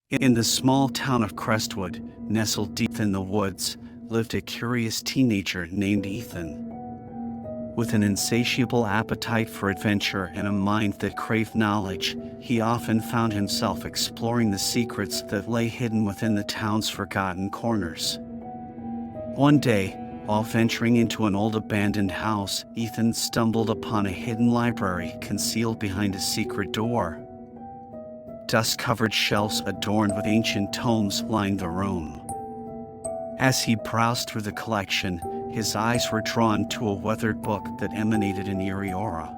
In the small town of Crestwood, nestled deep in the woods, lived a curious teenager named Ethan. With an insatiable appetite for adventure and a mind that craved knowledge, he often found himself exploring the secrets that lay hidden within the town's forgotten corners. One day, while venturing into an old abandoned house, Ethan stumbled upon a hidden library concealed behind a secret door. Dust-covered shelves adorned with ancient tomes lined the room. As he browsed through the collection, his eyes were drawn to a weathered book that emanated an eerie aura.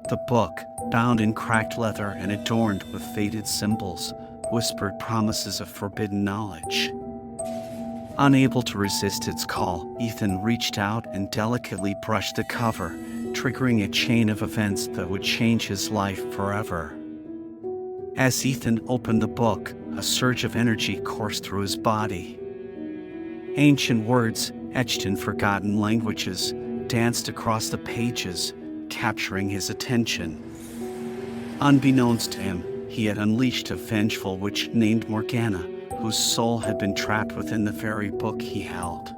The book, bound in cracked leather and adorned with faded symbols, whispered promises of forbidden knowledge. Unable to resist its call, Ethan reached out and delicately brushed the cover, triggering a chain of events that would change his life forever. As Ethan opened the book, a surge of energy coursed through his body. Ancient words, etched in forgotten languages, danced across the pages, capturing his attention. Unbeknownst to him, he had unleashed a vengeful witch named Morgana, whose soul had been trapped within the very book he held.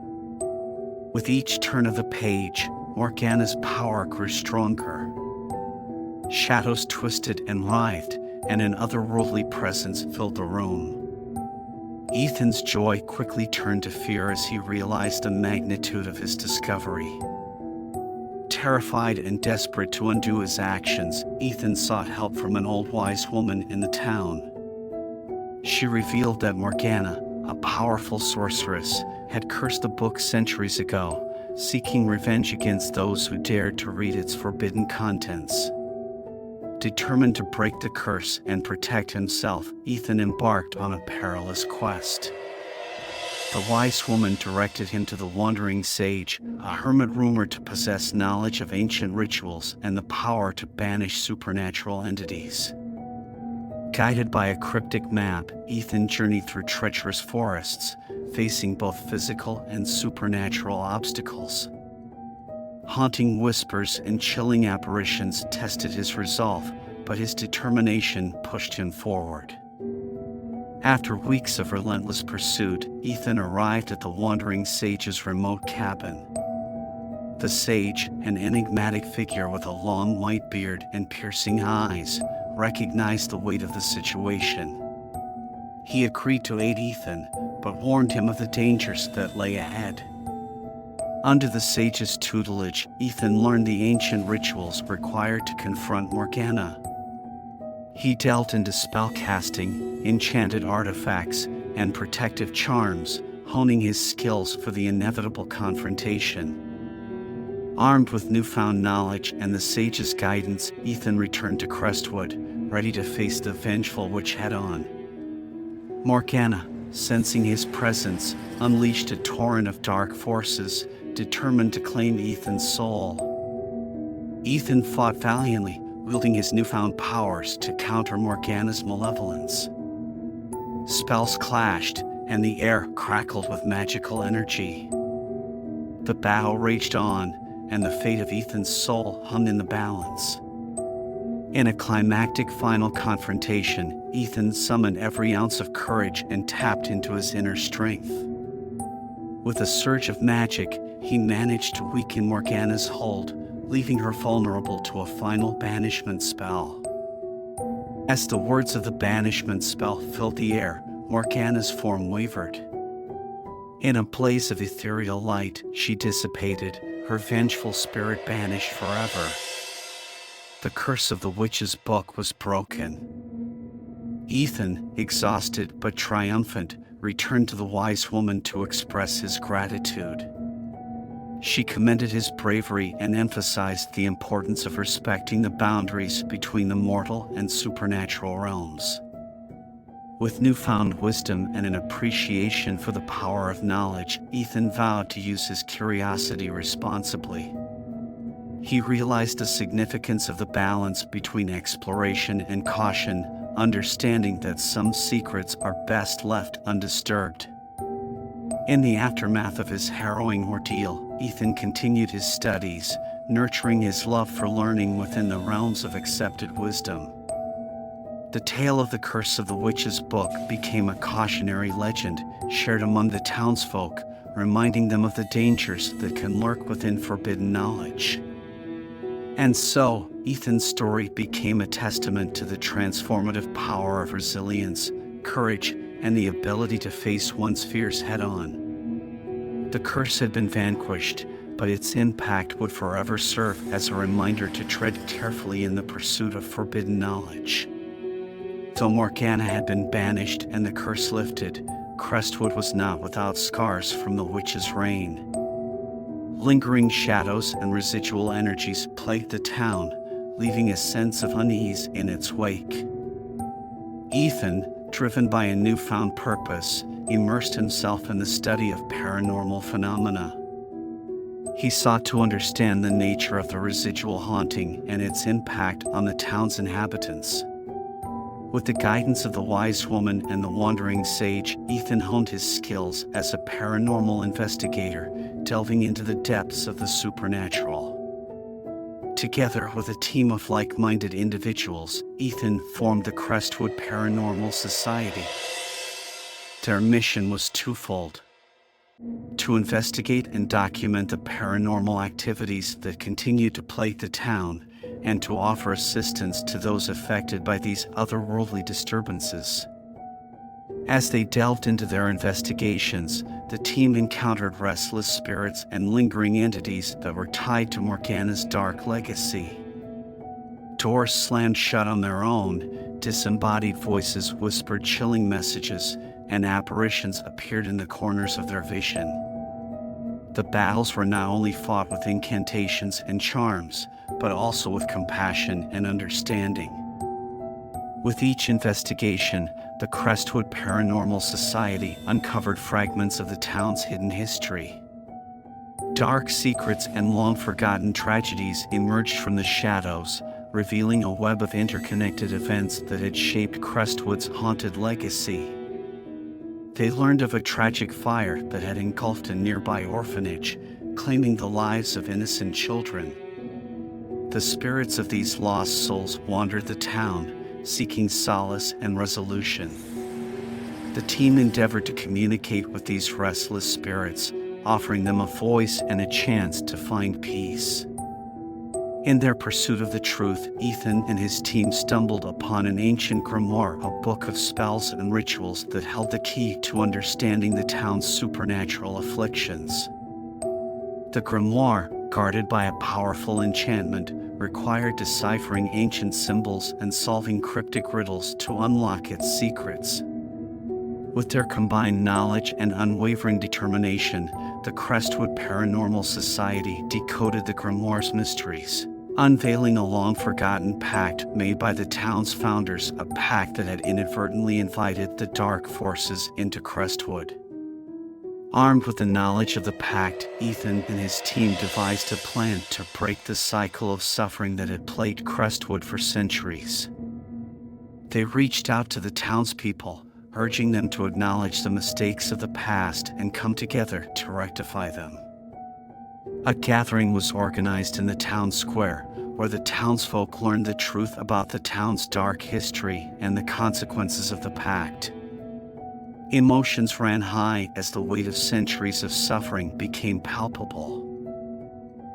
With each turn of the page, Morgana's power grew stronger. Shadows twisted and writhed, and an otherworldly presence filled the room. Ethan's joy quickly turned to fear as he realized the magnitude of his discovery. Terrified and desperate to undo his actions, Ethan sought help from an old wise woman in the town. She revealed that Morgana, a powerful sorceress, had cursed the book centuries ago, seeking revenge against those who dared to read its forbidden contents. Determined to break the curse and protect himself, Ethan embarked on a perilous quest. The wise woman directed him to the wandering sage, a hermit rumored to possess knowledge of ancient rituals and the power to banish supernatural entities. Guided by a cryptic map, Ethan journeyed through treacherous forests, facing both physical and supernatural obstacles. Haunting whispers and chilling apparitions tested his resolve, but his determination pushed him forward. After weeks of relentless pursuit, Ethan arrived at the wandering sage's remote cabin. The sage, an enigmatic figure with a long white beard and piercing eyes, recognized the weight of the situation. He agreed to aid Ethan, but warned him of the dangers that lay ahead. Under the sage's tutelage, Ethan learned the ancient rituals required to confront Morgana. He delved into spellcasting, enchanted artifacts, and protective charms, honing his skills for the inevitable confrontation. Armed with newfound knowledge and the sage's guidance, Ethan returned to Crestwood, ready to face the vengeful witch head-on. Morgana, sensing his presence, unleashed a torrent of dark forces, determined to claim Ethan's soul. Ethan fought valiantly, wielding his newfound powers to counter Morgana's malevolence. Spells clashed, and the air crackled with magical energy. The battle raged on, and the fate of Ethan's soul hung in the balance. In a climactic final confrontation, Ethan summoned every ounce of courage and tapped into his inner strength. With a surge of magic, he managed to weaken Morgana's hold, leaving her vulnerable to a final banishment spell. As the words of the banishment spell filled the air, Morgana's form wavered. In a blaze of ethereal light, she dissipated, her vengeful spirit banished forever. The curse of the witch's book was broken. Ethan, exhausted but triumphant, returned to the wise woman to express his gratitude. She commended his bravery and emphasized the importance of respecting the boundaries between the mortal and supernatural realms. With newfound wisdom and an appreciation for the power of knowledge, Ethan vowed to use his curiosity responsibly. He realized the significance of the balance between exploration and caution, understanding that some secrets are best left undisturbed. In the aftermath of his harrowing ordeal, Ethan continued his studies, nurturing his love for learning within the realms of accepted wisdom. The tale of the curse of the witch's book became a cautionary legend shared among the townsfolk, reminding them of the dangers that can lurk within forbidden knowledge. And so, Ethan's story became a testament to the transformative power of resilience, courage, and the ability to face one's fears head-on. The curse had been vanquished, but its impact would forever serve as a reminder to tread carefully in the pursuit of forbidden knowledge. Though Morgana had been banished and the curse lifted, Crestwood was not without scars from the witch's reign. Lingering shadows and residual energies plagued the town, leaving a sense of unease in its wake. Ethan, driven by a newfound purpose, immersed himself in the study of paranormal phenomena. He sought to understand the nature of the residual haunting and its impact on the town's inhabitants. With the guidance of the wise woman and the wandering sage, Ethan honed his skills as a paranormal investigator, delving into the depths of the supernatural. Together with a team of like-minded individuals, Ethan formed the Crestwood Paranormal Society. Their mission was twofold: to investigate and document the paranormal activities that continued to plague the town, and to offer assistance to those affected by these otherworldly disturbances. As they delved into their investigations, the team encountered restless spirits and lingering entities that were tied to Morgana's dark legacy. Doors slammed shut on their own, disembodied voices whispered chilling messages, and apparitions appeared in the corners of their vision. The battles were not only fought with incantations and charms, but also with compassion and understanding. With each investigation, the Crestwood Paranormal Society uncovered fragments of the town's hidden history. Dark secrets and long-forgotten tragedies emerged from the shadows, revealing a web of interconnected events that had shaped Crestwood's haunted legacy. They learned of a tragic fire that had engulfed a nearby orphanage, claiming the lives of innocent children. The spirits of these lost souls wandered the town, seeking solace and resolution. The team endeavored to communicate with these restless spirits, offering them a voice and a chance to find peace. In their pursuit of the truth, Ethan and his team stumbled upon an ancient grimoire, a book of spells and rituals that held the key to understanding the town's supernatural afflictions. The grimoire, guarded by a powerful enchantment, required deciphering ancient symbols and solving cryptic riddles to unlock its secrets. With their combined knowledge and unwavering determination, the Crestwood Paranormal Society decoded the grimoire's mysteries, unveiling a long-forgotten pact made by the town's founders, a pact that had inadvertently invited the dark forces into Crestwood. Armed with the knowledge of the pact, Ethan and his team devised a plan to break the cycle of suffering that had plagued Crestwood for centuries. They reached out to the townspeople, urging them to acknowledge the mistakes of the past and come together to rectify them. A gathering was organized in the town square, where the townsfolk learned the truth about the town's dark history and the consequences of the pact. Emotions ran high as the weight of centuries of suffering became palpable.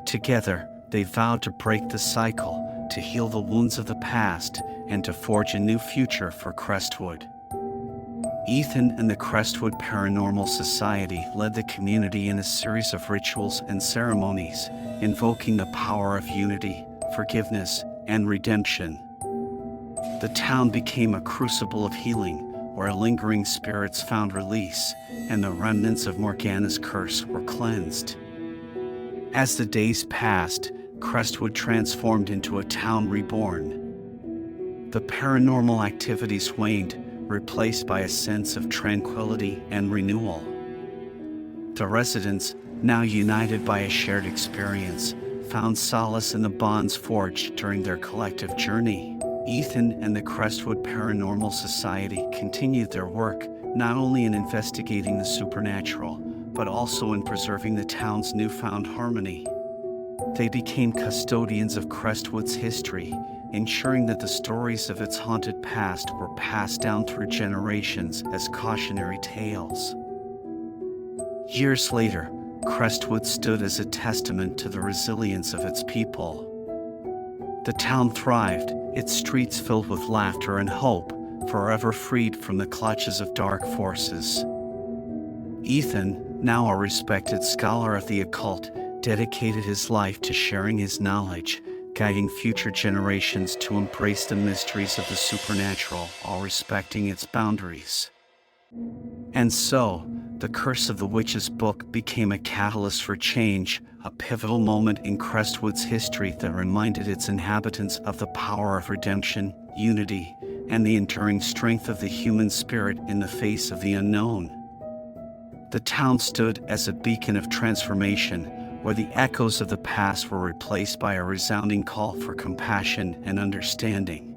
Together, they vowed to break the cycle, to heal the wounds of the past, and to forge a new future for Crestwood. Ethan and the Crestwood Paranormal Society led the community in a series of rituals and ceremonies, invoking the power of unity, forgiveness, and redemption. The town became a crucible of healing, where lingering spirits found release, and the remnants of Morgana's curse were cleansed. As the days passed, Crestwood transformed into a town reborn. The paranormal activities waned, replaced by a sense of tranquility and renewal. The residents, now united by a shared experience, found solace in the bonds forged during their collective journey. Ethan and the Crestwood Paranormal Society continued their work, not only in investigating the supernatural, but also in preserving the town's newfound harmony. They became custodians of Crestwood's history, ensuring that the stories of its haunted past were passed down through generations as cautionary tales. Years later, Crestwood stood as a testament to the resilience of its people. The town thrived, its streets filled with laughter and hope, forever freed from the clutches of dark forces. Ethan, now a respected scholar of the occult, dedicated his life to sharing his knowledge, guiding future generations to embrace the mysteries of the supernatural while respecting its boundaries. And so, the Curse of the Witch's Book became a catalyst for change, a pivotal moment in Crestwood's history that reminded its inhabitants of the power of redemption, unity, and the enduring strength of the human spirit in the face of the unknown. The town stood as a beacon of transformation, where the echoes of the past were replaced by a resounding call for compassion and understanding.